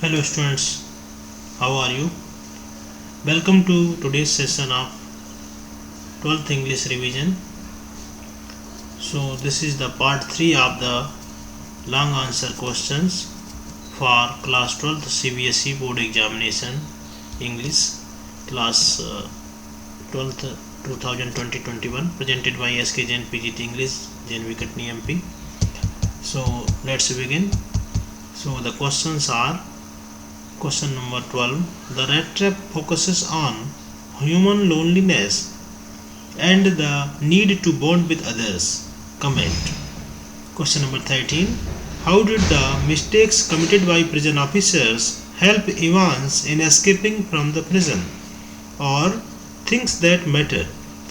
Hello students, how are you? Welcome to today's session of 12th English revision. So this is the part 3 of the long answer questions for class 12th CBSE board examination English class 12th 2020-21 presented by SK Jain PGT English Jain Vikatni MP. So let's begin. So the questions are: question number 12. The rat trap focuses on human loneliness and the need to bond with others. Comment. Question number 13. How did the mistakes committed by prison officers help Evans in escaping from the prison? Or things that matter,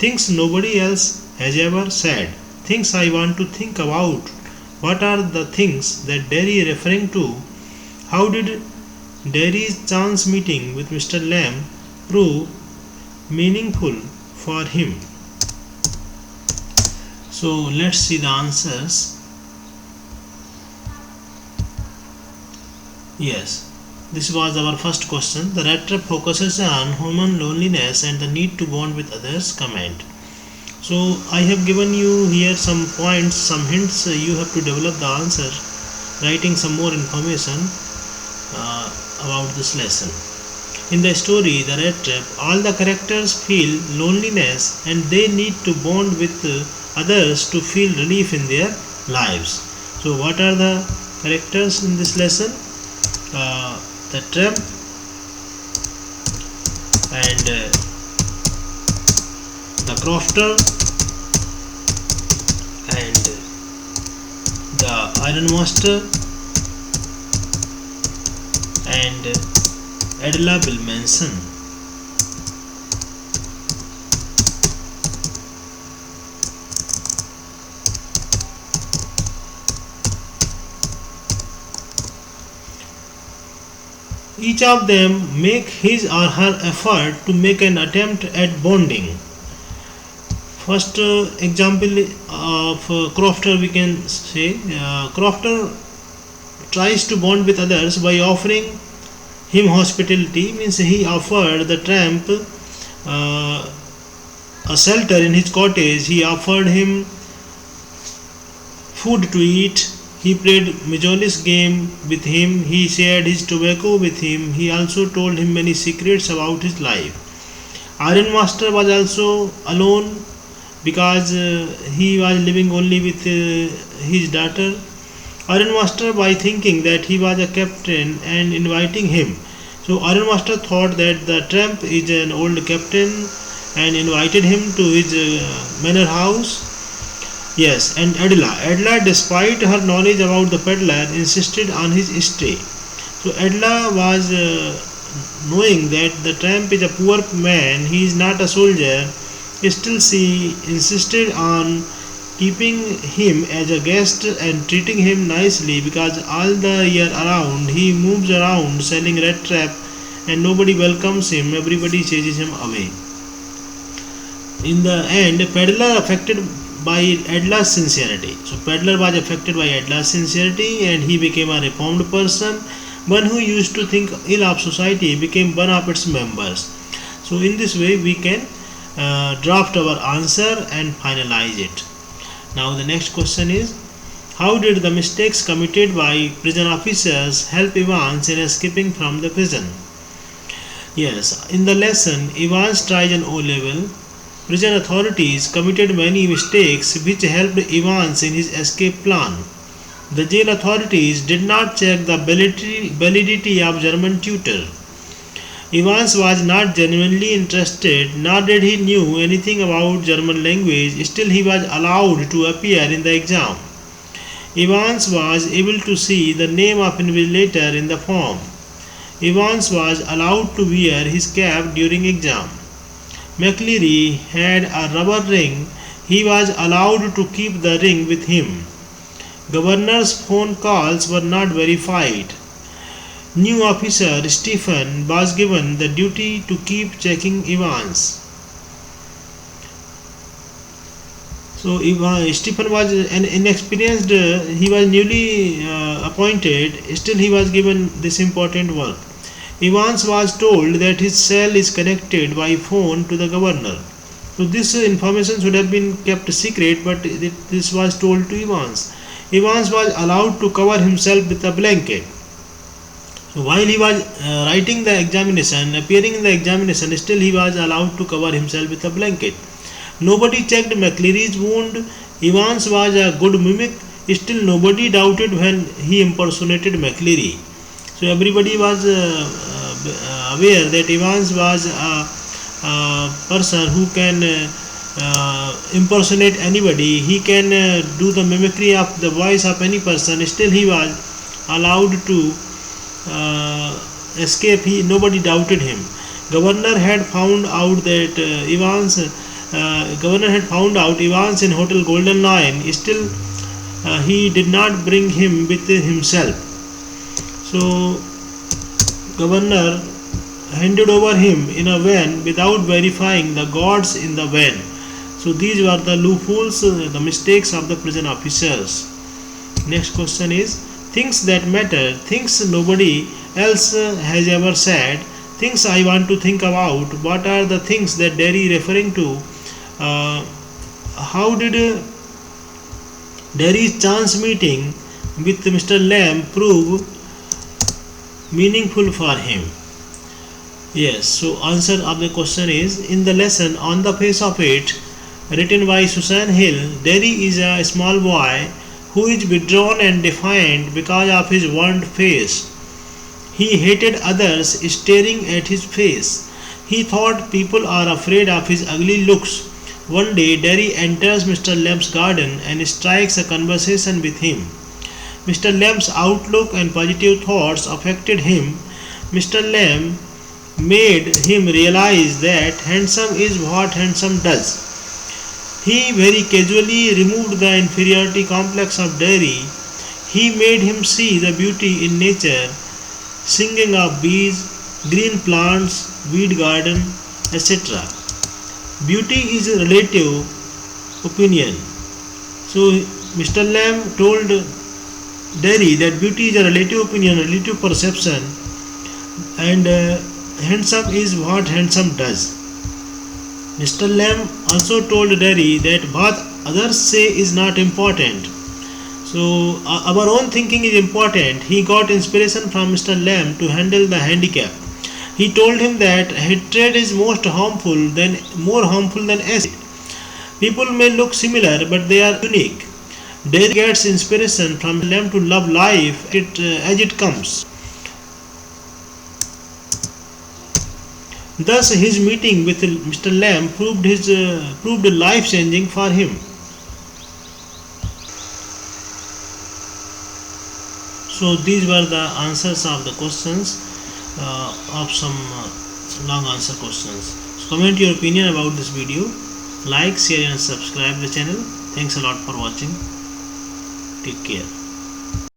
things nobody else has ever said, things I want to think about. What are the things that Derry referring to? How did Derry's chance meeting with Mr. Lamb prove meaningful for him? So let's see the answers. Yes, this was our first question. The rat trap focuses on human loneliness and the need to bond with others. Comment. So I have given you here some points, some hints. You have to develop the answer, writing some more information about this lesson. In the story The Rat Trap, all the characters feel loneliness and they need to bond with others to feel relief in their lives. So what are the characters in this lesson? The tramp and the crofter and the iron master and Adela Bill Manson. Each of them make his or her effort to make an attempt at bonding. First example of crofter, we can say crofter tries to bond with others by offering him hospitality. Means he offered the tramp a shelter in his cottage. He offered him food to eat. He played Majolis game with him. He shared his tobacco with him. He also told him many secrets about his life. Iron Master was also alone because he was living only with his daughter. Iron Master, by thinking that he was a captain and inviting him. So Iron Master thought that the tramp is an old captain and invited him to his manor house. Yes, and Adela, despite her knowledge about the peddler, insisted on his stay. So Adela was knowing that the tramp is a poor man, he is not a soldier. Still, she insisted on keeping him as a guest and treating him nicely because all the year around he moves around selling rat trap and nobody welcomes him, everybody chases him away. In the end, Peddler affected by Adla's sincerity. So Peddler was affected by Adla's sincerity and he became a reformed person. One who used to think ill of society became one of its members. So in this way we can draft our answer and finalize it. Now the next question is: how did the mistakes committed by prison officers help Evans in escaping from the prison? Yes, in the lesson Evans tried an O-level. Prison authorities committed many mistakes which helped Evans in his escape plan. The jail authorities did not check the validity of German tutor. Evans was not genuinely interested, nor did he knew anything about German language, still he was allowed to appear in the exam. Evans was able to see the name of invigilator in the form. Evans was allowed to wear his cap during exam. McLeary had a rubber ring, he was allowed to keep the ring with him. Governor's phone calls were not verified. New officer Stephen was given the duty to keep checking Evans. So Stephen was an inexperienced, he was newly appointed, still he was given this important work. Evans was told that his cell is connected by phone to the governor. So this information should have been kept secret, but this was told to Evans. Evans was allowed to cover himself with a blanket. So while he was writing the examination, appearing in the examination, still he was allowed to cover himself with a blanket. Nobody checked McCleary's wound. Evans was a good mimic. Still nobody doubted when he impersonated McCleary. So everybody was aware that Evans was a person who can impersonate anybody. He can do the mimicry of the voice of any person. Still he was allowed to escape. Nobody doubted him. Governor had found out that Evans in Hotel Golden Lion. Still he did not bring him with himself. So governor handed over him in a van without verifying the guards in the van. So these were the loopholes, the mistakes of the prison officers. Next question is, things that matter, things nobody else has ever said, things I want to think about. What are the things that Derry referring to? How did Derry's chance meeting with Mr. Lamb prove meaningful for him? Yes, so answer of the question is, in the lesson On the Face of It, written by Susan Hill, Derry is a small boy who is withdrawn and defiant because of his worn face. He hated others staring at his face. He thought people are afraid of his ugly looks. One day, Derry enters Mr. Lamb's garden and strikes a conversation with him. Mr. Lamb's outlook and positive thoughts affected him. Mr. Lamb made him realize that handsome is what handsome does. He very casually removed the inferiority complex of Derry. He made him see the beauty in nature, singing of bees, green plants, weed garden, etc. Beauty is a relative opinion. So Mr. Lamb told Derry that beauty is a relative opinion, relative perception, and handsome is what handsome does. Mr. Lamb also told Derry that what others say is not important. So our own thinking is important. He got inspiration from Mr. Lamb to handle the handicap. He told him that hatred is more harmful than acid. People may look similar, but they are unique. Derry gets inspiration from Lamb to love life as it comes. Thus, his meeting with Mr. Lamb proved life-changing for him. So these were the answers of the questions of some long answer questions. So comment your opinion about this video. Like, share and subscribe the channel. Thanks a lot for watching. Take care.